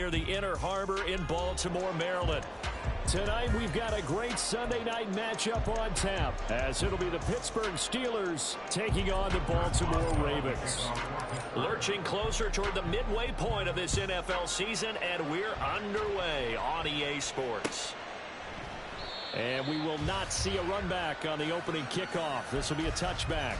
near the Inner Harbor in Baltimore, Maryland. Tonight, we've got a great Sunday night matchup on tap, as it'll be the Pittsburgh Steelers taking on the Baltimore Ravens. Lurching closer toward the midway point of this NFL season, and we're underway on EA Sports. And we will not see a run back on the opening kickoff. This will be a touchback.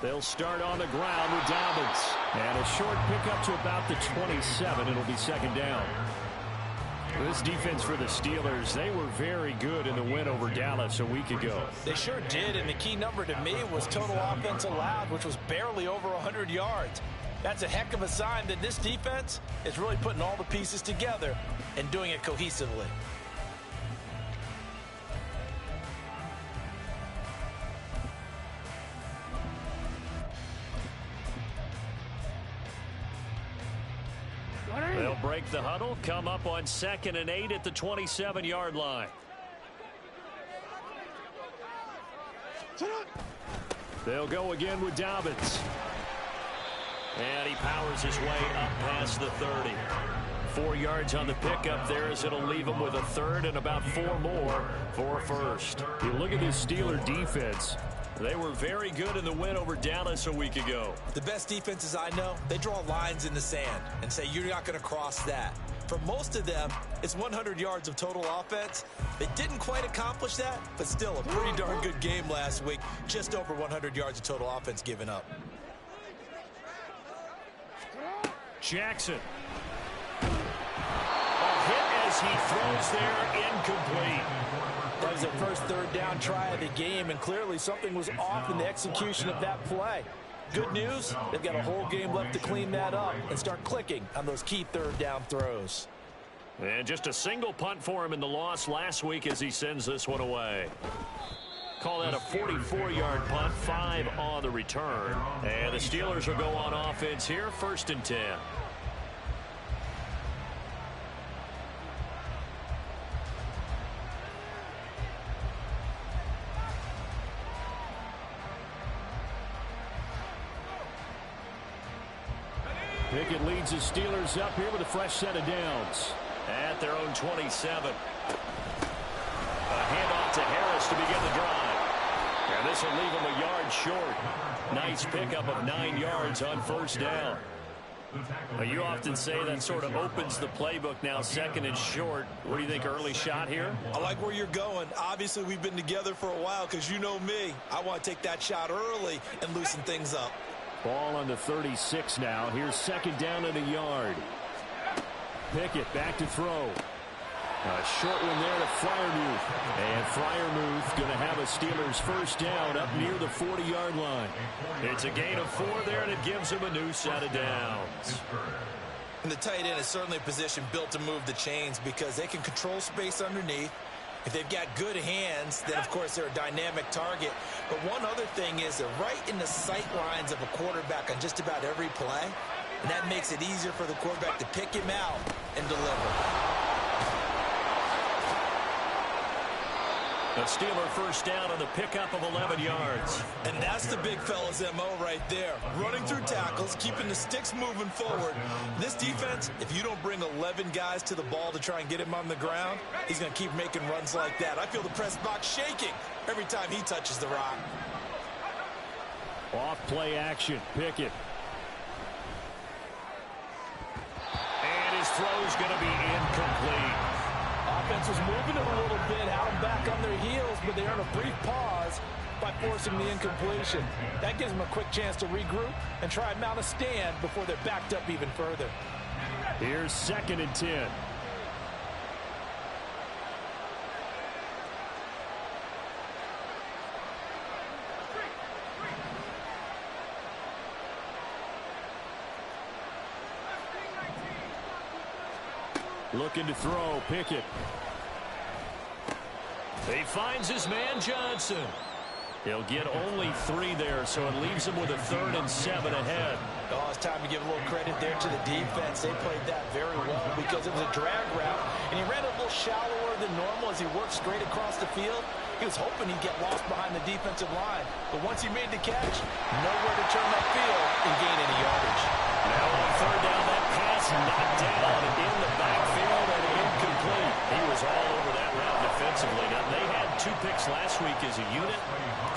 They'll start on the ground with Dobbins. And a short pickup to about the 27. It'll be second down. This defense for the Steelers, they were very good in the win over Dallas a week ago. They sure did, and the key number to me was total offense allowed, which was barely over 100 yards. That's a heck of a sign that this defense is really putting all the pieces together and doing it cohesively. They'll break the huddle, come up on 2nd and 8 at the 27-yard line. They'll go again with Dobbins. And he powers his way up past the 30. 4 yards on the pickup there, as it'll leave him with a third and about 4 more for a first. You look at this Steeler defense. They were very good in the win over Dallas a week ago. The best defenses I know, they draw lines in the sand and say you're not going to cross that. For most of them, it's 100 yards of total offense. They didn't quite accomplish that, but still a pretty darn good game last week. Just over 100 yards of total offense given up. Jackson. A hit as he throws there, incomplete. That was their first third down try of the game, and clearly something was off in the execution of that play. Good news, they've got a whole game left to clean that up and start clicking on those key third down throws. And just a single punt for him in the loss last week as he sends this one away. Call that a 44-yard punt, 5 on the return. And the Steelers will go on offense here, 1st and 10. Pickett leads the Steelers up here with a fresh set of downs at their own 27. A handoff to Harris to begin the drive. And this will leave him a yard short. Nice pickup of 9 yards on 1st down. Well, you often say that sort of opens the playbook now, 2nd and short. What do you think, early shot here? I like where you're going. Obviously, we've been together for a while because you know me. I want to take that shot early and loosen things up. Ball on the 36 now. Here's 2nd down and a yard. Pickett back to throw. A short one there to Freiermuth. And Freiermuth going to have a Steelers 1st down up near the 40-yard line. It's a gain of 4 there, and it gives him a new set of downs. And the tight end is certainly a position built to move the chains because they can control space underneath. If they've got good hands, then, of course, they're a dynamic target. But one other thing is they're right in the sight lines of a quarterback on just about every play. And that makes it easier for the quarterback to pick him out and deliver. A Steeler 1st down on the pickup of 11 yards. And that's the big fella's MO right there. Running through tackles, keeping the sticks moving forward. This defense, if you don't bring 11 guys to the ball to try and get him on the ground, he's going to keep making runs like that. I feel the press box shaking every time he touches the rock. Off play action. Pickett. And his throw's going to be incomplete. Offense was moving it a little bit, had them back on their heels, but they earned a brief pause by forcing the incompletion. That gives them a quick chance to regroup and try and mount a stand before they're backed up even further. Here's 2nd and 10. Looking to throw, Pickett. He finds his man Johnson. He'll get only 3 there, so it leaves him with a 3rd and 7 ahead. Oh, it's time to give a little credit there to the defense. They played that very well because it was a drag route, and he ran a little shallower than normal as he worked straight across the field. He was hoping he'd get lost behind the defensive line, but once he made the catch, nowhere to turn upfield and gain any yardage. Now on 3rd down, that pass knocked down in the backfield and incomplete. He was all over that route defensively. Now, they had 2 picks last week as a unit.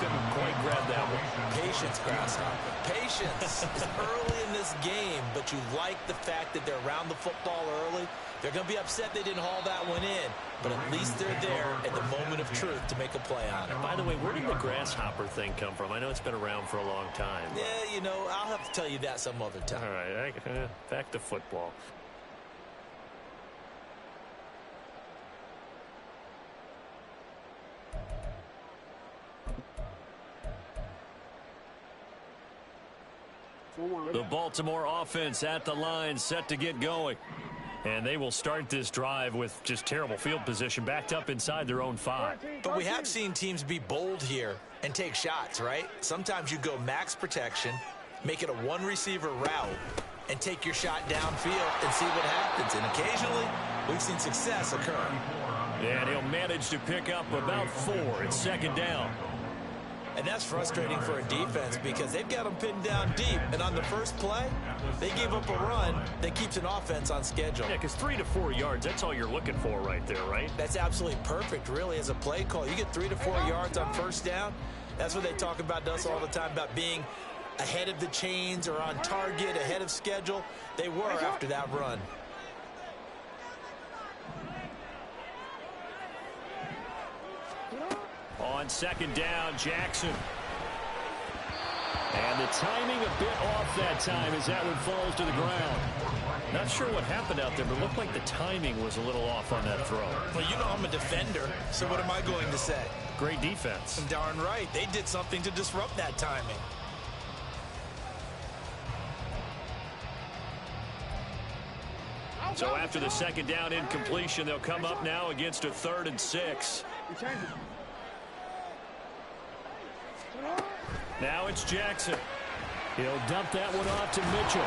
Couldn't quite grab that one. Patience, Grasshopper. Patience is early in this game, but you like the fact that they're around the football early. They're going to be upset they didn't haul that one in, but at least they're there at the moment of truth to make a play on it. By the way, where did the grasshopper thing come from? I know it's been around for a long time. Yeah, you know, I'll have to tell you that some other time. All right, back to football. The Baltimore offense at the line, set to get going. And they will start this drive with just terrible field position, backed up inside their own 5. But we have seen teams be bold here and take shots, right? Sometimes you go max protection, make it a 1-receiver route, and take your shot downfield and see what happens. And occasionally, we've seen success occur. And he'll manage to pick up about 4. It's 2nd down. And that's frustrating for a defense because they've got them pinned down deep. And on the first play, they gave up a run that keeps an offense on schedule. Yeah, because 3 to 4 yards, that's all you're looking for right there, right? That's absolutely perfect, really, as a play call. You get 3 to 4 yards on 1st down. That's what they talk about to us all the time, about being ahead of the chains or on target, ahead of schedule. They were after that run. On 2nd down, Jackson. And the timing a bit off that time as that one falls to the ground. Not sure what happened out there, but it looked like the timing was a little off on that throw. Well, you know I'm a defender, so what am I going to say? Great defense. Darn right. They did something to disrupt that timing. So after the 2nd down incompletion, they'll come up now against a 3rd and 6. Now it's Jackson. He'll dump that one off to Mitchell.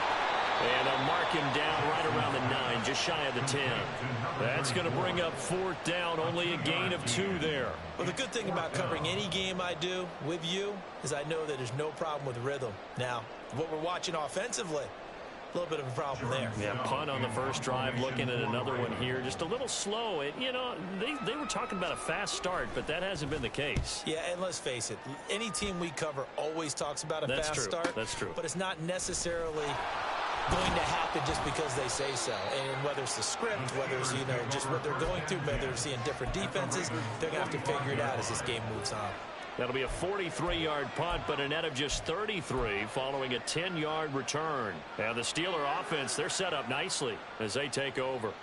And they'll mark him down right around the 9, just shy of the 10. That's going to bring up 4th down, only a gain of 2 there. Well, the good thing about covering any game I do with you is I know that there's no problem with rhythm. Now, what we're watching offensively, a little bit of a problem there. Yeah, punt on the first drive, looking at another one here. Just a little slow. You know, they were talking about a fast start, but that hasn't been the case. Yeah, and let's face it, any team we cover always talks about a fast start. That's true. But it's not necessarily going to happen just because they say so. And whether it's the script, whether it's, you know, just what they're going through, whether they're seeing different defenses, they're going to have to figure it out as this game moves on. That'll be a 43-yard punt, but a net of just 33 following a 10-yard return. Now the Steeler offense, they're set up nicely as they take over.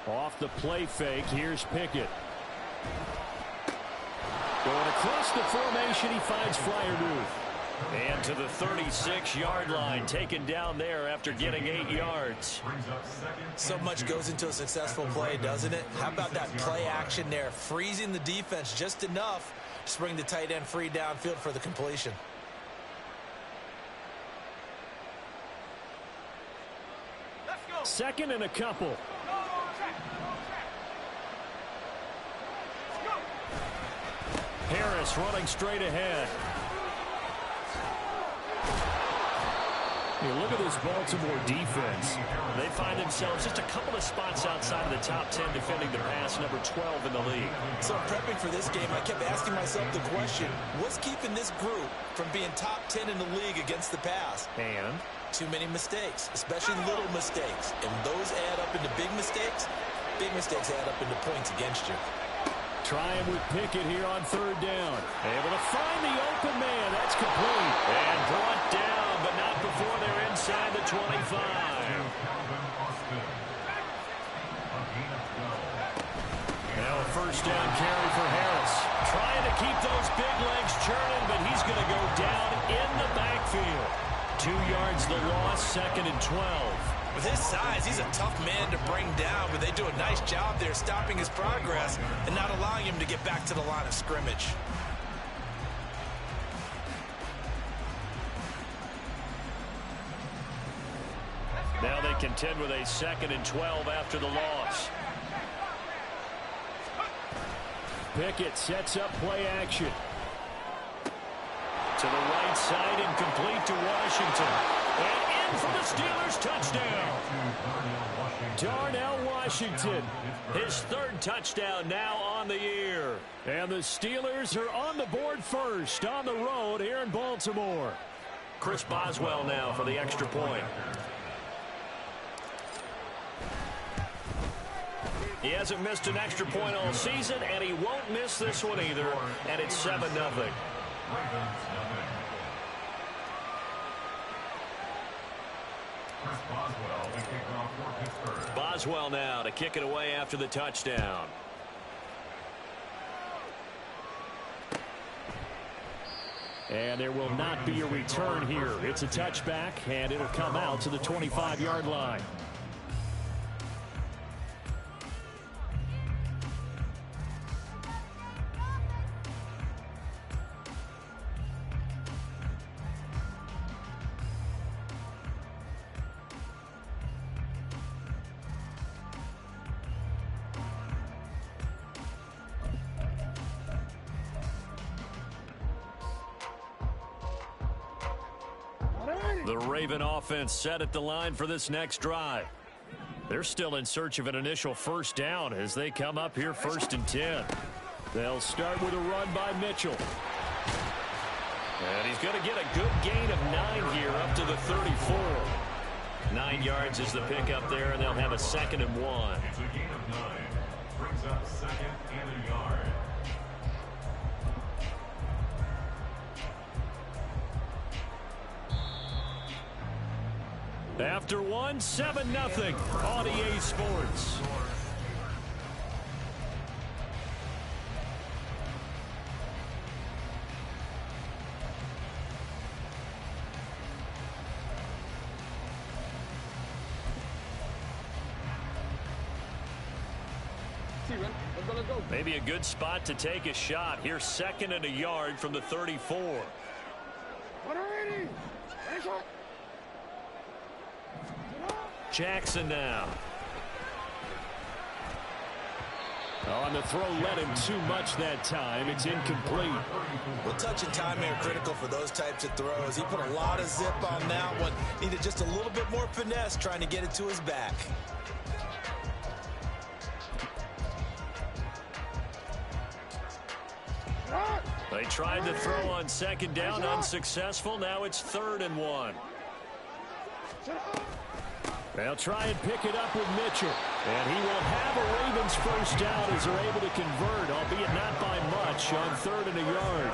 Off the play fake, here's Pickett. Going across the formation, he finds Freiermuth. And to the 36-yard line, taken down there after getting 8 yards. So much goes into a successful play, doesn't it? How about that play action there, freezing the defense just enough to bring the tight end free downfield for the completion. Second and a couple. Harris running straight ahead. You look at this Baltimore defense. They find themselves just a couple of spots outside of the top 10 defending the pass, number 12 in the league. So prepping for this game, I kept asking myself the question, what's keeping this group from being top 10 in the league against the pass? And? Too many mistakes, especially little mistakes. And those add up into big mistakes. Big mistakes add up into points against you. Trying with Pickett here on 3rd down. Able to find the open man. That's complete. And brought down, but not before they're inside the 25. Now a first down carry for Harris. Trying to keep those big legs churning, but he's going to go down in the backfield. 2 yards the loss, 2nd and 12. With his size, he's a tough man to bring down, but they do a nice job there stopping his progress and not allowing him to get back to the line of scrimmage. Now they contend with a 2nd and 12 after the loss. Pickett sets up play action. To the right side and complete to Washington. And in for the Steelers, touchdown. Darnell Washington, his 3rd touchdown now on the year. And the Steelers are on the board first on the road here in Baltimore. Chris Boswell now for the extra point. He hasn't missed an extra point all season, and he won't miss this one either, and it's 7-0. Boswell now to kick it away after the touchdown. And there will not be a return here. It's a touchback, and it'll come out to the 25-yard line. The Raven offense set at the line for this next drive. They're still in search of an initial first down as they come up here 1st and 10. They'll start with a run by Mitchell. And he's going to get a good gain of 9 here up to the 34. 9 yards is the pickup there, and they'll have a 2nd and 1. It's a gain of 9. Brings up 2nd and a yard. After 1, 7-0 on EA Sports. Maybe a good spot to take a shot. Here's 2nd and a yard from the 34. Jackson now. On the throw, led him too much that time. It's incomplete. Well, touch and timing are critical for those types of throws. He put a lot of zip on that one. Needed just a little bit more finesse trying to get it to his back. They tried to throw on 2nd down, unsuccessful. Now it's 3rd and 1. They'll try and pick it up with Mitchell. And he will have a Ravens first down as they're able to convert, albeit not by much, on 3rd and a yard.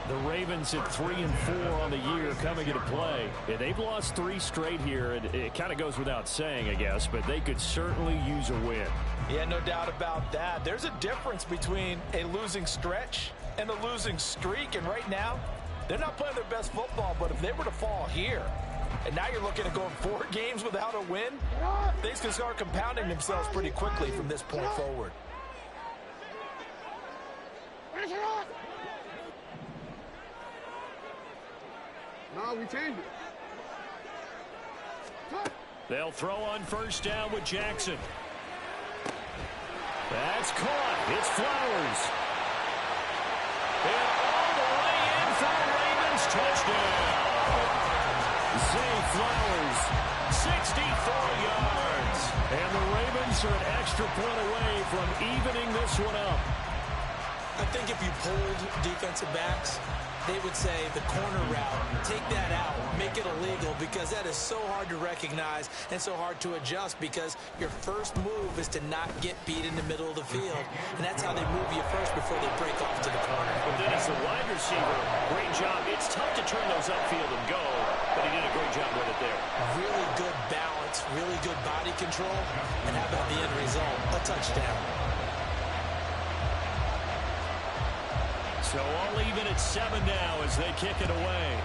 The Ravens at 3 and 4 on the year coming into play. Yeah, they've lost 3 straight here. It kind of goes without saying, I guess, but they could certainly use a win. Yeah, no doubt about that. There's a difference between a losing stretch and a losing streak, and right now, they're not playing their best football, but if they were to fall here, and now you're looking at going 4 games without a win, things can start compounding themselves pretty quickly from this point forward. No, we change it. They'll throw on first down with Jackson. That's caught. It's Flowers. And all the way in for the Ravens. Touchdown. Zay Flowers, 64 yards. And the Ravens are an extra point away from evening this one up. I think if you pulled defensive backs, they would say the corner route, take that out, make it illegal, because that is so hard to recognize and so hard to adjust, because your first move is to not get beat in the middle of the field, and that's how they move you first before they break off to the corner. But then as a wide receiver, great job. It's tough to turn those upfield and go, but he did a great job with it there. Really good balance, really good body control, and how about the end result? A touchdown. So all even at 7 now as they kick it away.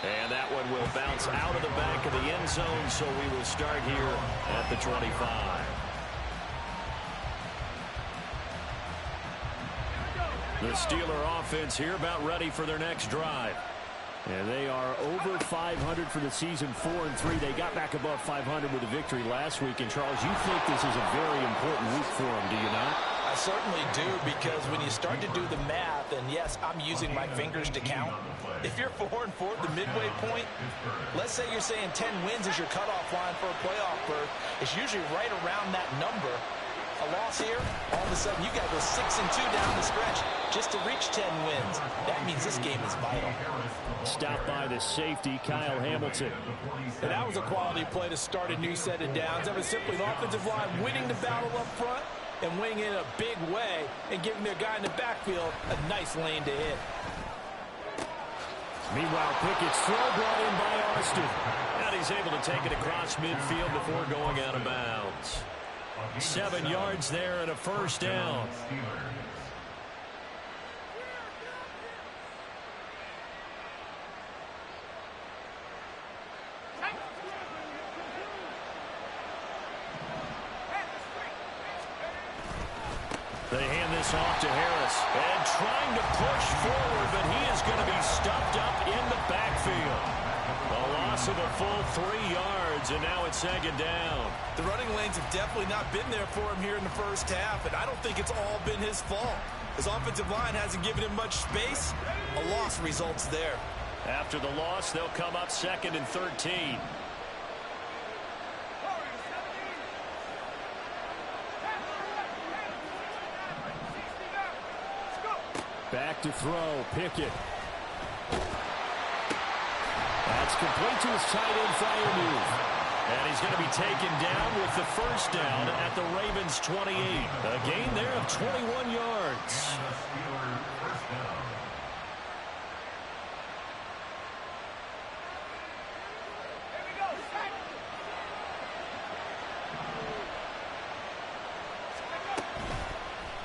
And that one will bounce out of the back of the end zone, so we will start here at the 25. The Steeler offense here about ready for their next drive. And they are over 500 for the season, 4-3. They got back above 500 with a victory last week. And, Charles, you think this is a very important week for them, do you not? I certainly do, because when you start to do the math, and yes, I'm using my fingers to count. If you're 4-4 at the midway point, let's say you're saying 10 wins is your cutoff line for a playoff berth. It's usually right around that number. A loss here, all of a sudden you got to go 6-2 down the stretch just to reach 10 wins. That means this game is vital. Stopped by the safety, Kyle Hamilton. And that was a quality play to start a new set of downs. That was simply an offensive line winning the battle up front and winning in a big way and giving their guy in the backfield a nice lane to hit. Meanwhile, Pickett's throw brought in by Austin. And he's able to take it across midfield before going out of bounds. 7 yards there and a first down. They hand this off to Harris. And trying to push forward, but he is going to be stuffed up in the backfield. A loss of a full 3 yards, and now it's second down. The running lanes have definitely not been there for him here in the first half, and I don't think it's all been his fault. His offensive line hasn't given him much space. A loss results there. After the loss, they'll come up 2nd and 13. Back to throw, Pickett. That's complete to his tight end, Freiermuth. And he's going to be taken down with the first down at the Ravens' 28. A gain there of 21 yards.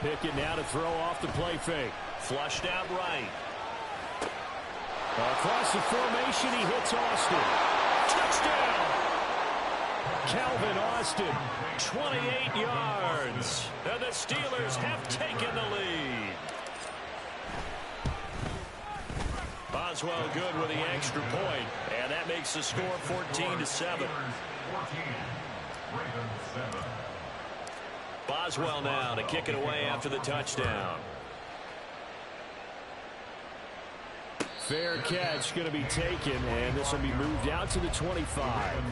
Pickett now to throw off the play fake. Flushed out right. Across the formation, he hits Austin. Touchdown! Calvin Austin, 28 yards. And the Steelers have taken the lead. Boswell good with the extra point, and that makes the score 14-7. Boswell now to kick it away after the touchdown. Fair catch going to be taken, and this will be moved out to the 25.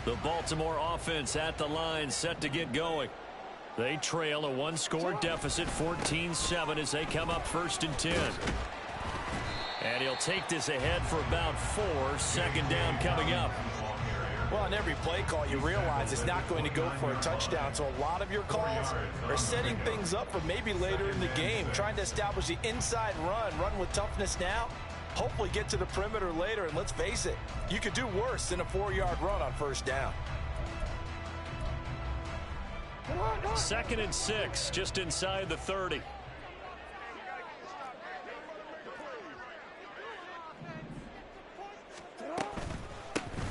The Baltimore offense at the line, set to get going. They trail a one-score deficit, 14-7, as they come up 1st and 10. And he'll take this ahead for about 4. Second down coming up. Well, on every play call, you realize it's not going to go for a touchdown. So a lot of your calls are setting things up for maybe later in the game, trying to establish the inside run with toughness now. Hopefully get to the perimeter later, and let's face it, you could do worse than a 4-yard run on first down. 2nd and 6, just inside the 30.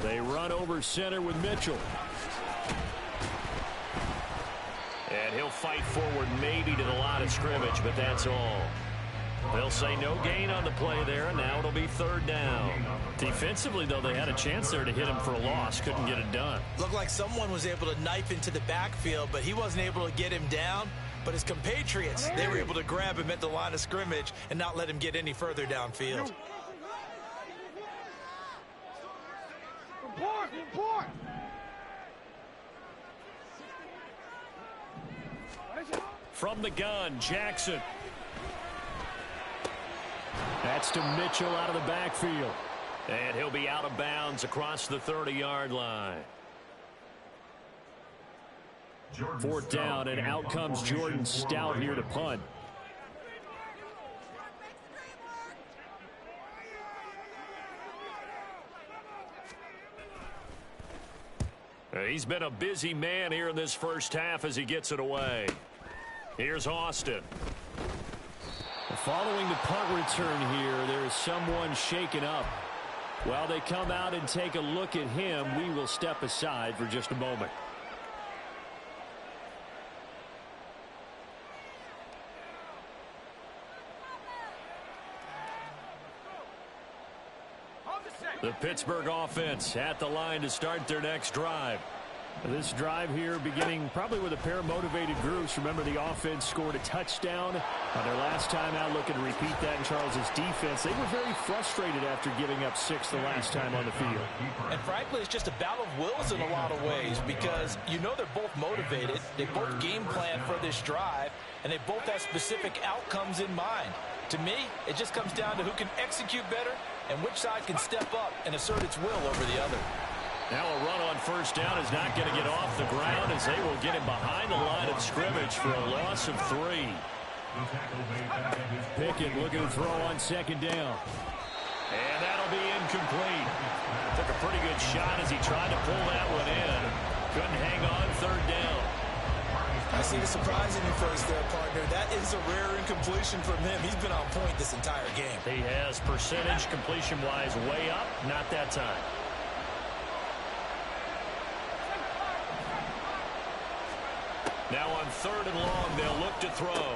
They run over center with Mitchell. And he'll fight forward maybe to the line of scrimmage, but that's all. They'll say no gain on the play there, and now it'll be 3rd down. Defensively, though, they had a chance there to hit him for a loss. Couldn't get it done. Looked like someone was able to knife into the backfield, but he wasn't able to get him down. But his compatriots, they were able to grab him at the line of scrimmage and not let him get any further downfield. Report! From the gun, Jackson. That's to Mitchell out of the backfield. And he'll be out of bounds across the 30-yard line. 4th down, and out comes Jordan Stout here to punt. He's been a busy man here in this first half as he gets it away. Here's Austin. Following the punt return here, there is someone shaken up. While they come out and take a look at him, we will step aside for just a moment. The Pittsburgh offense at the line to start their next drive. This drive here beginning probably with a pair of motivated groups. Remember, the offense scored a touchdown on their last time out, looking to repeat that in Charles's defense. They were very frustrated after giving up 6 the last time on the field. And frankly, it's just a battle of wills in a lot of ways, because you know they're both motivated. They both game plan for this drive, and they both have specific outcomes in mind. To me, it just comes down to who can execute better and which side can step up and assert its will over the other. Now a run on 1st down is not going to get off the ground, as they will get him behind the line of scrimmage for a loss of 3. Pickett looking to throw on 2nd down. And that'll be incomplete. Took a pretty good shot as he tried to pull that one in. Couldn't hang on 3rd down. I see the surprise in your face there, partner. That is a rare incompletion from him. He's been on point this entire game. He has, percentage completion-wise way up. Not that time. Now on 3rd and long, they'll look to throw.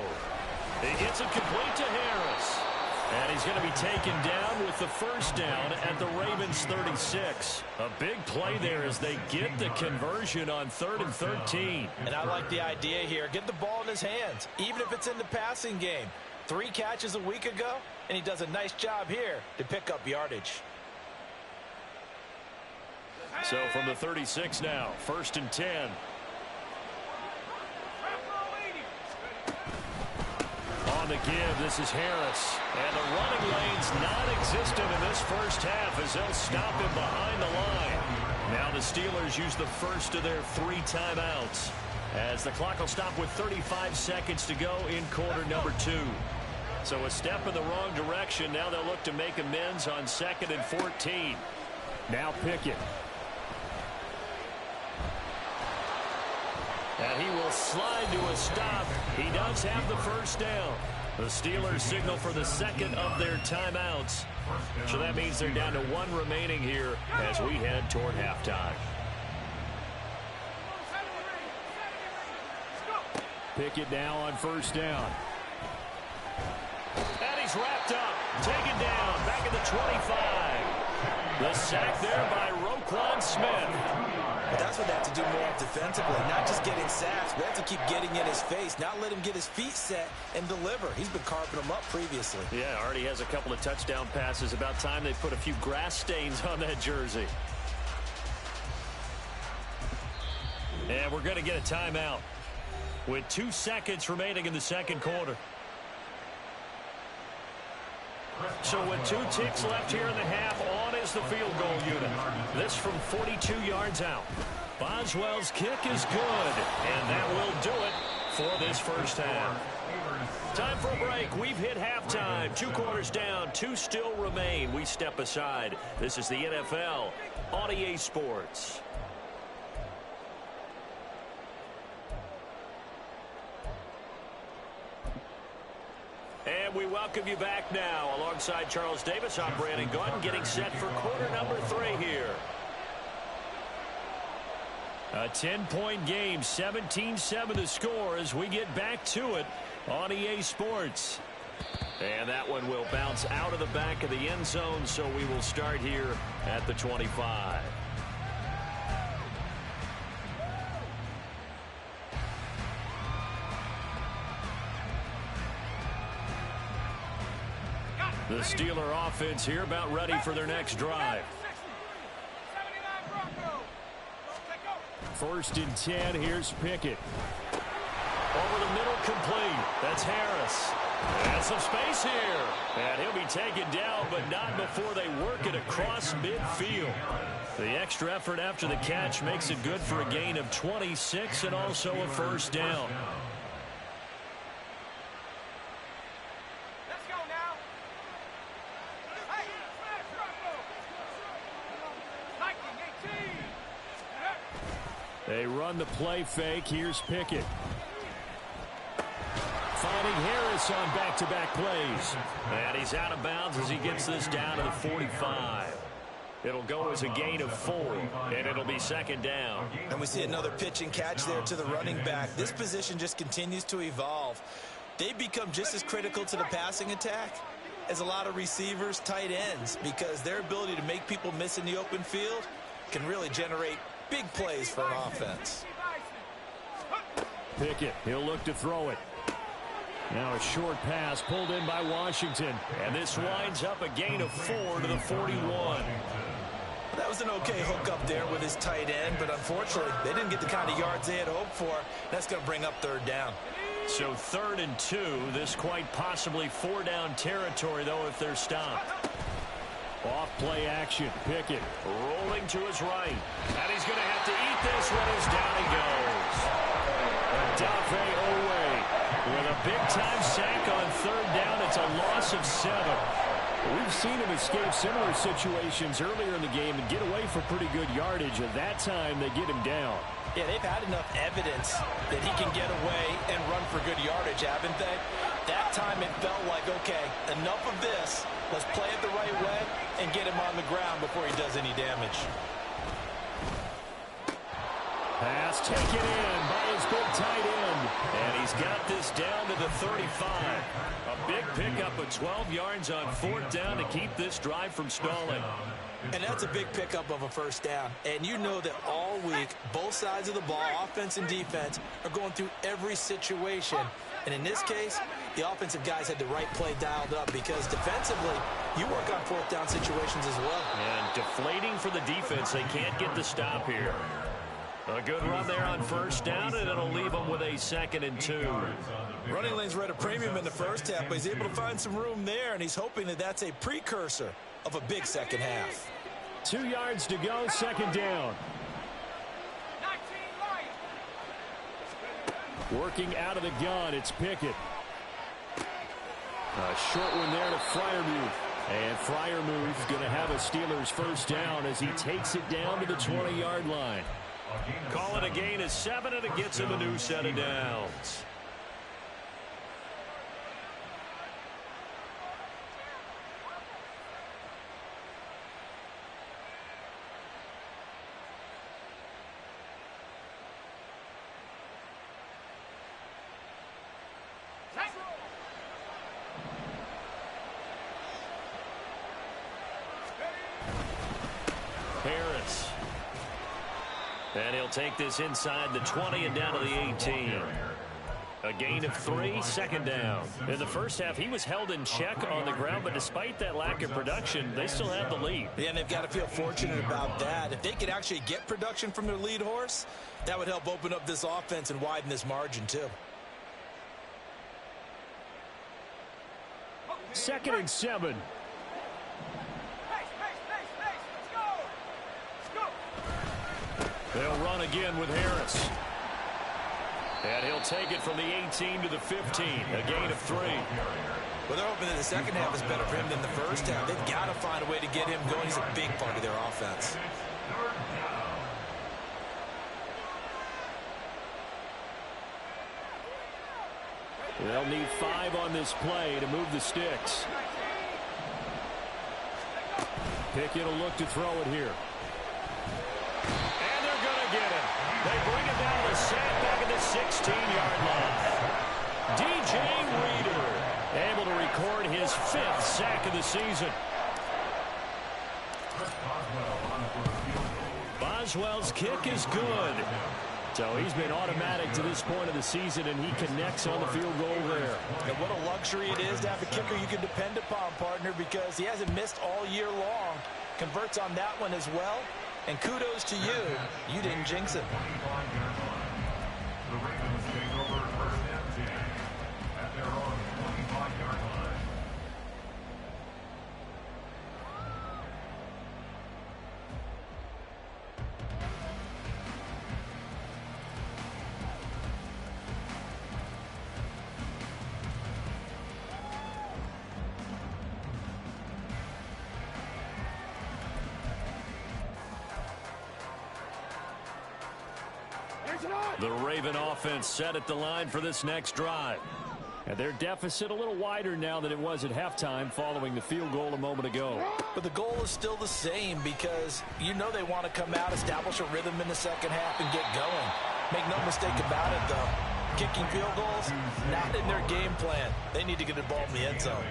He gets it complete to Harris. And he's going to be taken down with the 1st down at the Ravens' 36. A big play there as they get the conversion on 3rd and 13. And I like the idea here. Get the ball in his hands, even if it's in the passing game. 3 catches a week ago, and he does a nice job here to pick up yardage. So from the 36 now, 1st and 10. On the give, this is Harris. And the running lane's non-existent in this first half as they'll stop him behind the line. Now the Steelers use the first of their 3 timeouts, as the clock will stop with 35 seconds to go in quarter number 2. So a step in the wrong direction. Now they'll look to make amends on 2nd and 14. Now Pickett. And he will slide to a stop. He does have the 1st down. The Steelers signal for the 2nd of their timeouts. So that means they're down to 1 remaining here as we head toward halftime. Pickett now on 1st down. And he's wrapped up. Taken down. Back at the 25. The sack there by Roquan Smith. But that's what they have to do more of defensively, not just getting sacks. We have to keep getting in his face, not let him get his feet set and deliver. He's been carving them up previously. Yeah, already has a couple of touchdown passes. About time they put a few grass stains on that jersey. And we're going to get a timeout with 2 seconds remaining in the 2nd quarter. So with 2 ticks left here in the half, on is the field goal unit. This from 42 yards out. Boswell's kick is good, and that will do it for this first half. Time for a break. We've hit halftime. 2 quarters down, 2 still remain. We step aside. This is the NFL on EA Sports. And we welcome you back now. Alongside Charles Davis, I'm Brandon Gordon, getting set for quarter number 3 here. A 10-point game, 17-7 the score as we get back to it on EA Sports. And that one will bounce out of the back of the end zone, so we will start here at the 25. The Steeler offense here about ready for their next drive. 1st and 10, here's Pickett. Over the middle, complete. That's Harris. And some space here. And he'll be taken down, but not before they work it across midfield. The extra effort after the catch makes it good for a gain of 26 and also a first down. Let's go now. Hey, Viking 18. They run the play fake. Here's Pickett. Finding Harris on back-to-back plays. And he's out of bounds as he gets this down to the 45. It'll go as a gain of 4, and it'll be second down. And we see another pitch and catch there to the running back. This position just continues to evolve. They become just as critical to the passing attack as a lot of receivers, tight ends, because their ability to make people miss in the open field can really generate big plays for an offense. Pickett, he'll look to throw it. Now a short pass pulled in by Washington. And this winds up a gain of 4 to the 41. That was an okay hook up there with his tight end, but unfortunately, they didn't get the kind of yards they had hoped for. That's going to bring up third down. So 3rd and 2. This quite possibly 4-down territory, though, if they're stopped. Off play action. Pickett rolling to his right. And he's going to have to eat this one as down he goes. Dafe Owe with a big-time sack on 3rd down. It's a loss of 7. We've seen him escape similar situations earlier in the game and get away for pretty good yardage. At that time, they get him down. Yeah, they've had enough evidence that he can get away and run for good yardage, haven't they? That time it felt like, okay, enough of this. Let's play it the right way and get him on the ground before he does any damage. Pass taken in by his big tight end. And he's got this down to the 35. A big pickup of 12 yards on 4th down to keep this drive from stalling. And that's a big pickup of a first down. And you know that all week, both sides of the ball, offense and defense, are going through every situation. And in this case, the offensive guys had the right play dialed up because defensively, you work on 4th down situations as well. And deflating for the defense. They can't get the stop here. A good run there on 1st down, and it'll leave them with a 2nd and 2. Running lanes were at a premium in the first half, but he's able to find some room there, and he's hoping that that's a precursor of a big second half. 2 yards to go, 2nd down. 19 Working out of the gun, it's Pickett. A short one there to Freiermuth. And Freiermuth going to have a Steelers first down as he takes it down to the 20-yard line. Call it a gain of 7, and it gets him a new set of downs. Harris. And he'll take this inside the 20 and down to the 18. A gain of 3, 2nd down. In the first half, he was held in check on the ground, but despite that lack of production, they still have the lead. Yeah, and they've got to feel fortunate about that. If they could actually get production from their lead horse, that would help open up this offense and widen this margin, too. 2nd and 7. They'll run again with Harris. And he'll take it from the 18 to the 15. A gain of 3. Well, they're hoping that the second half is better for him than the first half. They've got to find a way to get him going. He's a big part of their offense. They'll need 5 on this play to move the sticks. Pickett will look to throw it here. And they're going to get him. They bring it down to the sack back at the 16-yard line. DJ Reader able to record his 5th sack of the season. Boswell's kick is good. So he's been automatic to this point of the season, and he connects on the field goal there. And what a luxury it is to have a kicker you can depend upon, partner, because he hasn't missed all year long. Converts on that one as well. And kudos to you. You didn't jinx it. The Ravens take over 1st The Raven offense set at the line for this next drive. And their deficit a little wider now than it was at halftime following the field goal a moment ago. But the goal is still the same because you know they want to come out, establish a rhythm in the second half, and get going. Make no mistake about it, though. Kicking field goals, not in their game plan. They need to get the ball in the end zone.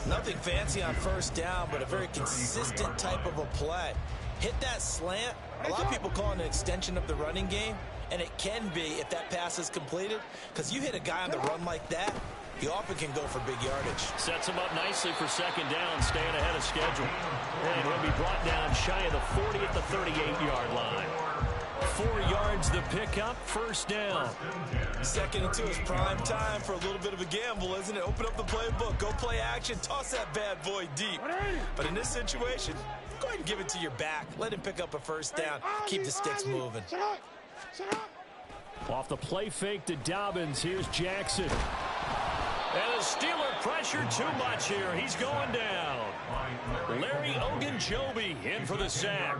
Nothing fancy on first down, but a very consistent type of a play. Hit that slant. A lot of people call it an extension of the running game. And it can be if that pass is completed, because you hit a guy on the run like that, he often can go for big yardage. Sets him up nicely for second down, staying ahead of schedule. And he'll be brought down shy of the 40 at the 38-yard line. 4 yards the pickup, first down. 2nd and 2 is prime time for a little bit of a gamble, isn't it? Open up the playbook, go play action, toss that bad boy deep. But in this situation, go ahead and give it to your back. Let him pick up a first down. Keep the sticks moving. Off the play fake to Dobbins. Here's Jackson. And the Steeler pressure too much here. He's going down. Larry Ogunjobi in for the sack.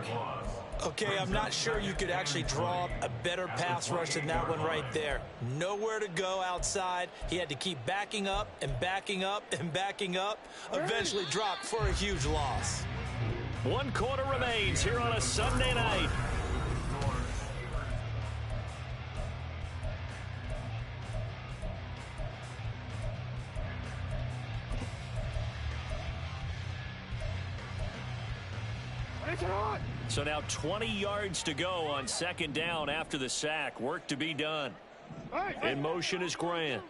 Okay, I'm not sure you could actually draw up a better pass rush than that one right there. Nowhere to go outside. He had to keep backing up and backing up and backing up. Eventually dropped for a huge loss. 1 quarter remains here on a Sunday night. So now 20 yards to go on second down after the sack. Work to be done. In motion is Grant.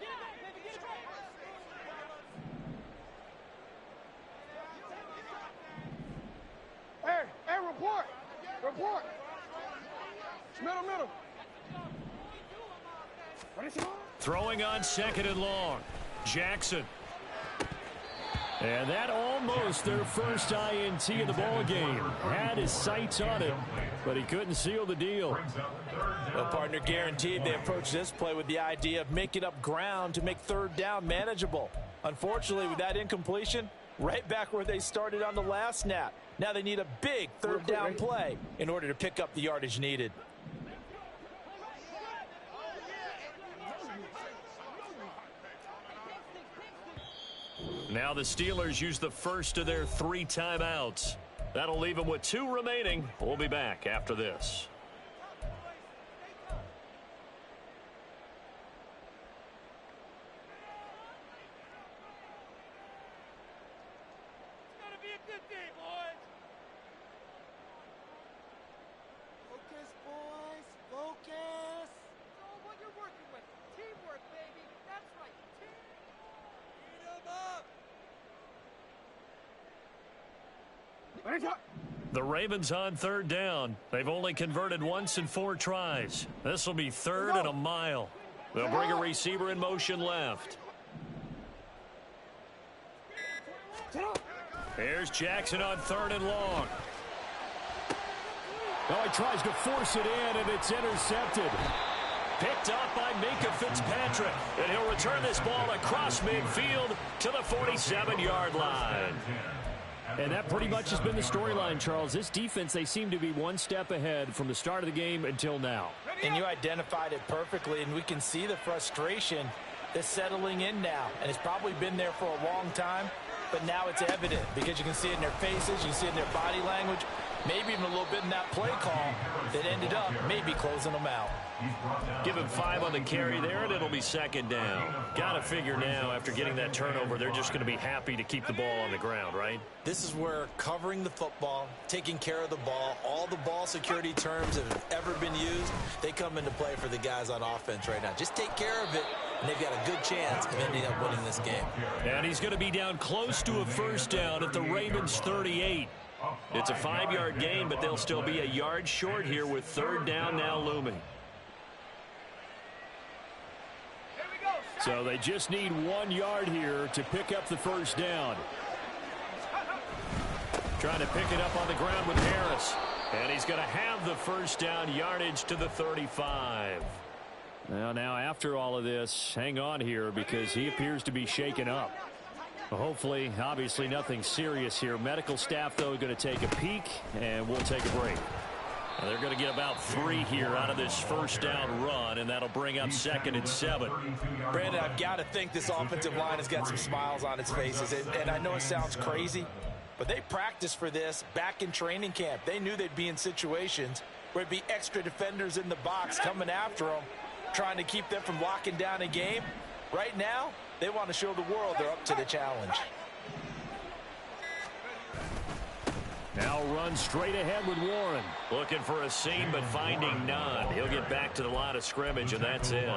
Hey, report. Report. Middle. Throwing on 2nd and long. Jackson. And that almost their first INT of the ball game. Had his sights on it, but he couldn't seal the deal. Well, partner, guaranteed they approach this play with the idea of making up ground to make third down manageable. Unfortunately, with that incompletion, right back where they started on the last snap. Now they need a big third down play in order to pick up the yardage needed. Now the Steelers use the first of their 3 timeouts. That'll leave them with 2 remaining. We'll be back after this. It's gonna be a good day, boys. Focus, boys. Focus. It's all what you're working with. Teamwork, baby. That's right. Beat 'em up. The Ravens on third down. They've only converted once in 4 tries. This will be 3rd and a mile. They'll bring a receiver in motion left. Here's Jackson on 3rd and long. Oh, he tries to force it in, and it's intercepted. Picked up by Minka Fitzpatrick. And he'll return this ball across midfield to the 47-yard line. And that pretty much has been the storyline, Charles. This defense, they seem to be one step ahead from the start of the game until now. And you identified it perfectly, and we can see the frustration that's settling in now. And it's probably been there for a long time, but now it's evident because you can see it in their faces, you can see it in their body language, maybe even a little bit in that play call that ended up maybe closing them out. Give him 5 on the carry there, and it'll be 2nd down. Got to figure now, after getting that turnover, they're just going to be happy to keep the ball on the ground, right? This is where covering the football, taking care of the ball, all the ball security terms that have ever been used, they come into play for the guys on offense right now. Just take care of it, and they've got a good chance of ending up winning this game. And he's going to be down close to a first down at the Ravens 38. It's a 5-yard gain, but they'll still be a yard short here with 3rd down now looming. So they just need 1 yard here to pick up the first down. Trying to pick it up on the ground with Harris. And he's going to have the first down, yardage to the 35. Now after all of this, hang on here because he appears to be shaken up. Hopefully, obviously nothing serious here. Medical staff, though, going to take a peek, and we'll take a break. They're going to get about 3 here out of this first down run, and that'll bring up 2nd and 7. Brandon, I've got to think this offensive line has got some smiles on its faces. And I know it sounds crazy, but they practiced for this back in training camp. They knew they'd be in situations where it'd be extra defenders in the box coming after them, trying to keep them from locking down a game. Right now, they want to show the world they're up to the challenge. Now run straight ahead with Warren. Looking for a seam, but finding none. He'll get back to the line of scrimmage, and that's it.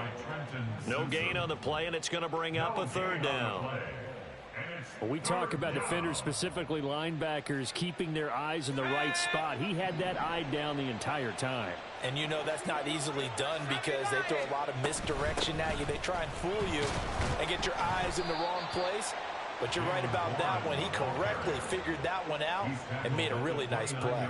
No gain on the play, and it's going to bring up a 3rd down. Well, we talk about defenders, specifically linebackers, keeping their eyes in the right spot. He had that eye down the entire time. And you know that's not easily done because they throw a lot of misdirection at you. They try and fool you and get your eyes in the wrong place. But you're right about that one. He correctly figured that one out and made a really nice play.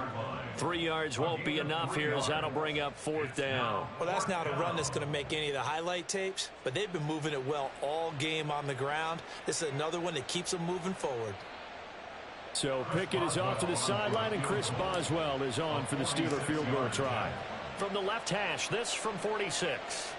3 yards won't be enough here as that'll bring up 4th down. Well, that's not a run that's going to make any of the highlight tapes, but they've been moving it well all game on the ground. This is another one that keeps them moving forward. So Pickett is off to the sideline, and Chris Boswell is on for the Steeler field goal try. From the left hash, this from 46.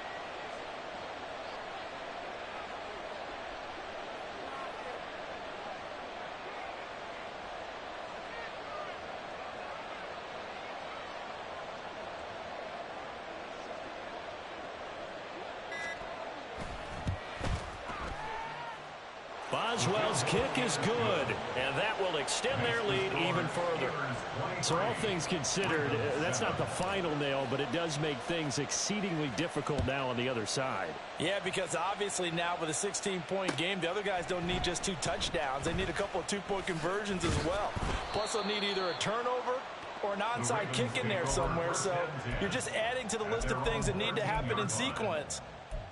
Boswell's kick is good, and that will extend their lead even further. So all things considered, that's not the final nail, but it does make things exceedingly difficult now on the other side. Yeah, because obviously now with a 16-point game, the other guys don't need just 2 touchdowns. They need a couple of 2-point conversions as well. Plus, they'll need either a turnover or an onside kick in there somewhere. So you're just adding to the list of things that need to happen in sequence.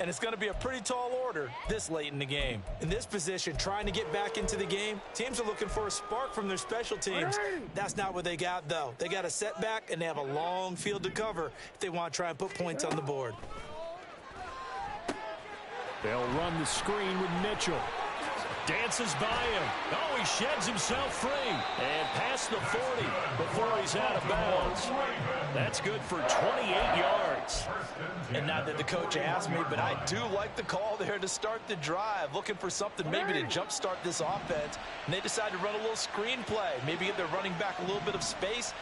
And it's going to be a pretty tall order this late in the game. In this position, trying to get back into the game, teams are looking for a spark from their special teams. That's not what they got, though. They got a setback, and they have a long field to cover if they want to try and put points on the board. They'll run the screen with Mitchell. Dances by him. Oh, he sheds himself free. And past the 40 before he's out of bounds. That's good for 28 yards. And not that the coach asked me, but I do like the call there to start the drive. Looking for something maybe to jumpstart this offense. And they decide to run a little screen play. Maybe give their running back a little bit of space.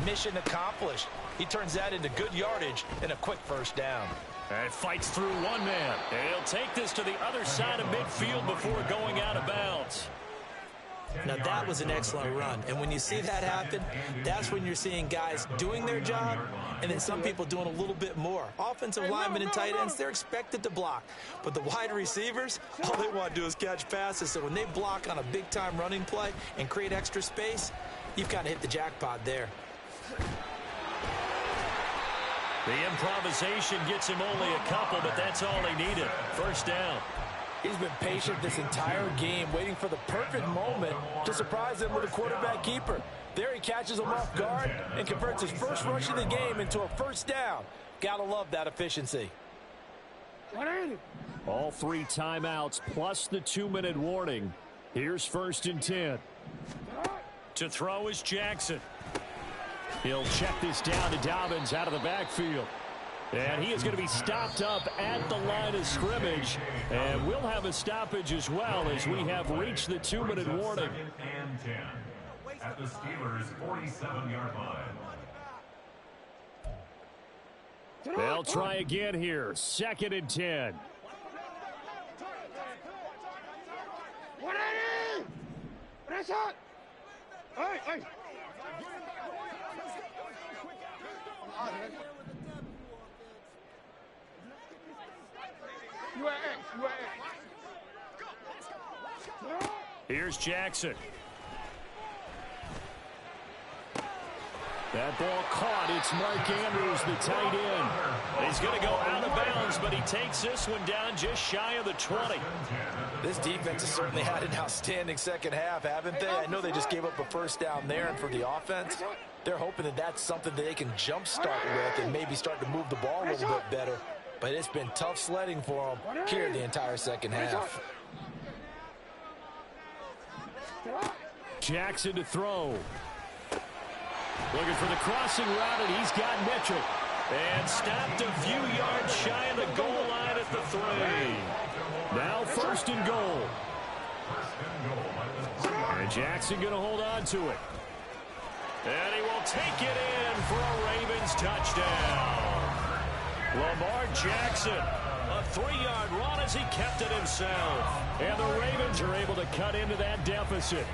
Mission accomplished. He turns that into good yardage and a quick first down. And fights through one man. And he'll take this to the other side of midfield before going out of bounds. Now that was an excellent run. And when you see that happen, that's when you're seeing guys doing their job and then some people doing a little bit more. Offensive linemen and tight ends, they're expected to block. But the wide receivers, all they want to do is catch passes. So when they block on a big-time running play and create extra space, you've kind of hit the jackpot there. The improvisation gets him only a couple, but that's all he needed. First down. He's been patient this entire game, waiting for the perfect moment to surprise them with a quarterback keeper. There he catches him off guard and converts his first rush of the game into a first down. Gotta love that efficiency. All 3 timeouts plus the 2-minute warning. Here's 1st and 10. To throw is Jackson. He'll check this down to Dobbins out of the backfield. And he is going to be stopped up at the line of scrimmage. And we'll have a stoppage as well as we have reached the 2-minute warning. 2nd and 10 at the Steelers' 47-yard line. They'll try again here. 2nd and 10. Here's Jackson. That ball caught. It's Mark Andrews, the tight end. He's going to go out of bounds, but he takes this one down just shy of the 20. This defense has certainly had an outstanding second half, haven't they? I know they just gave up a first down there, and for the offense, they're hoping that that's something that they can jumpstart with and maybe start to move the ball a little bit better. But it's been tough sledding for them here the entire second half. Jackson to throw. Looking for the crossing route, and he's got Mitchell. And stopped a few yards shy of the goal line at the 3. Now 1st and goal. And Jackson going to hold on to it. And he will take it in for a Ravens touchdown. Lamar Jackson, a 3-yard run as he kept it himself. And the Ravens are able to cut into that deficit.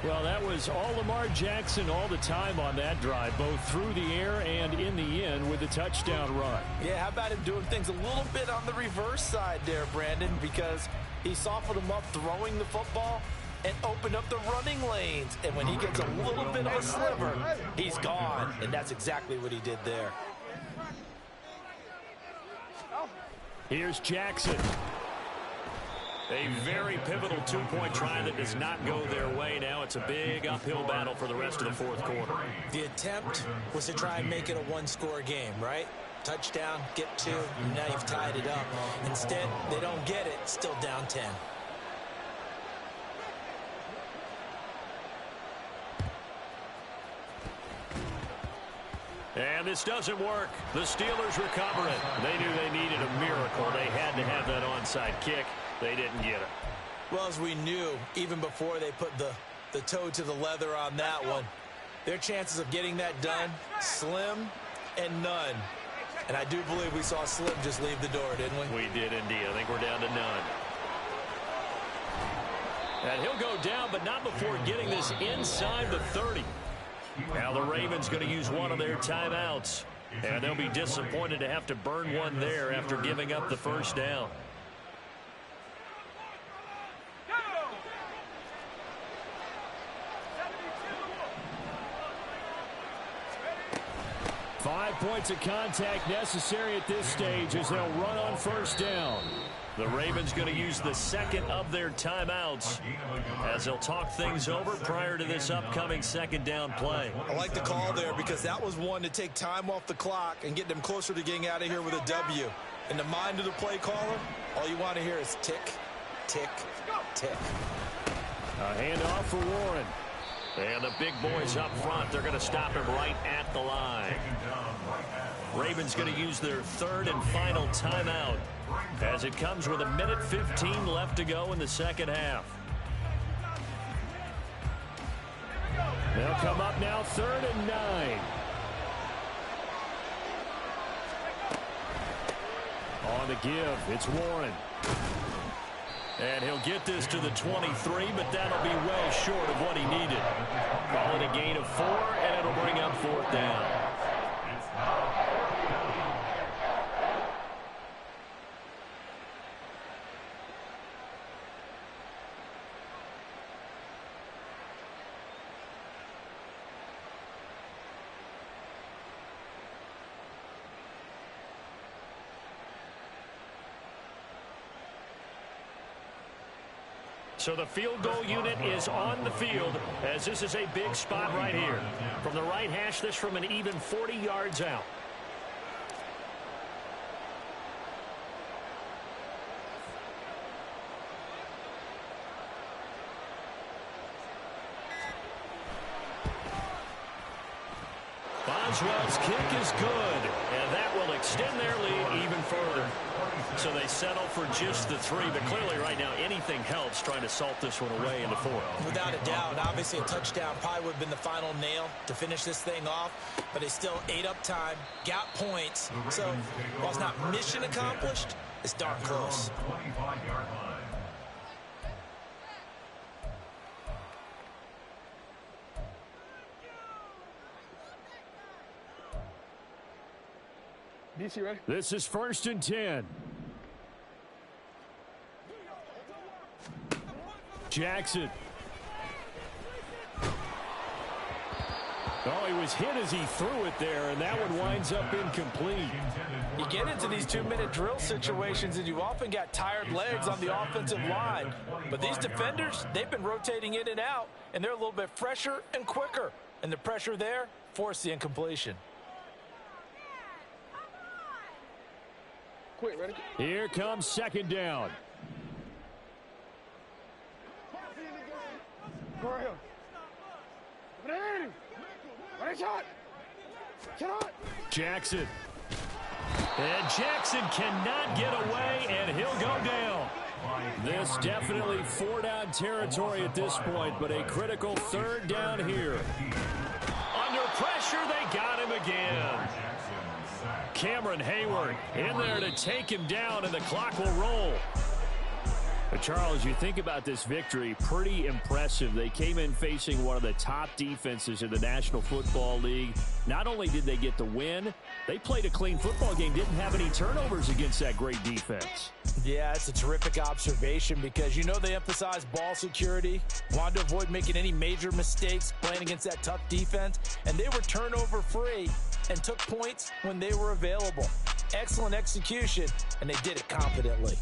Well, that was all Lamar Jackson all the time on that drive, both through the air and in the end with the touchdown run. Yeah, how about him doing things a little bit on the reverse side there, Brandon, because he softened him up throwing the football and opened up the running lanes. And when he gets a little bit of a sliver, he's gone. And that's exactly what he did there. Here's Jackson. A very pivotal 2-point try that does not go their way. Now it's a big uphill battle for the rest of the 4th quarter. The attempt was to try and make it a 1-score game, right? Touchdown, get 2, and now you've tied it up. Instead, they don't get it, still down 10. And this doesn't work. The Steelers recover it. They knew they needed a miracle. They had to have that onside kick. They didn't get it. Well, as we knew, even before they put the toe to the leather on that one, their chances of getting that done, slim and none. And I do believe we saw Slim just leave the door, didn't we? We did indeed. I think we're down to none. And he'll go down, but not before getting this inside the 30. Now the Ravens going to use one of their timeouts. And they'll be disappointed to have to burn one there after giving up the 1st down. 5 points of contact necessary at this stage as they'll run on 1st down. The Ravens going to use the 2nd of their timeouts as they'll talk things over prior to this upcoming 2nd down play. I like the call there because that was one to take time off the clock and get them closer to getting out of here with a W. In the mind of the play caller, all you want to hear is tick, tick, tick. A handoff for Warren. And the big boys up front, they're going to stop him right at the line. Ravens going to use their 3rd and final timeout as it comes with 1:15 left to go in the 2nd half. They'll come up now 3rd and 9. On the give, it's Warren. And he'll get this to the 23, but that'll be well short of what he needed. Call it a gain of 4, and it'll bring up 4th down. So the field goal unit is on the field as this is a big spot right here. From the right hash, this from an even 40 yards out. Boswell's kick is good, and that will extend their lead even further. So they settle for just the 3, but clearly right now anything helps trying to salt this one away in the 4th. Without a doubt, obviously a touchdown probably would have been the final nail to finish this thing off, but they still ate up time, got points. So while it's not mission accomplished, it's darn close. DC ready? This is 1st and 10. Jackson. Oh, he was hit as he threw it there, and that one winds up incomplete. You get into these 2-minute drill situations, and you often got tired legs on the offensive line. But these defenders, they've been rotating in and out, and they're a little bit fresher and quicker. And the pressure there forced the incompletion. Quick, ready? Here comes 2nd down. Go right here. Right Jackson. And Jackson cannot get away, and he'll go down. This definitely 4-down territory at this point, but a critical 3rd down here. Under pressure, they got him again. Cameron Hayward in there to take him down, and the clock will roll. But Charles, you think about this victory, pretty impressive. They came in facing one of the top defenses in the National Football League. Not only did they get the win, they played a clean football game, didn't have any turnovers against that great defense. Yeah, it's a terrific observation because you know they emphasize ball security, wanted to avoid making any major mistakes playing against that tough defense, and they were turnover-free and took points when they were available. Excellent execution, and they did it confidently.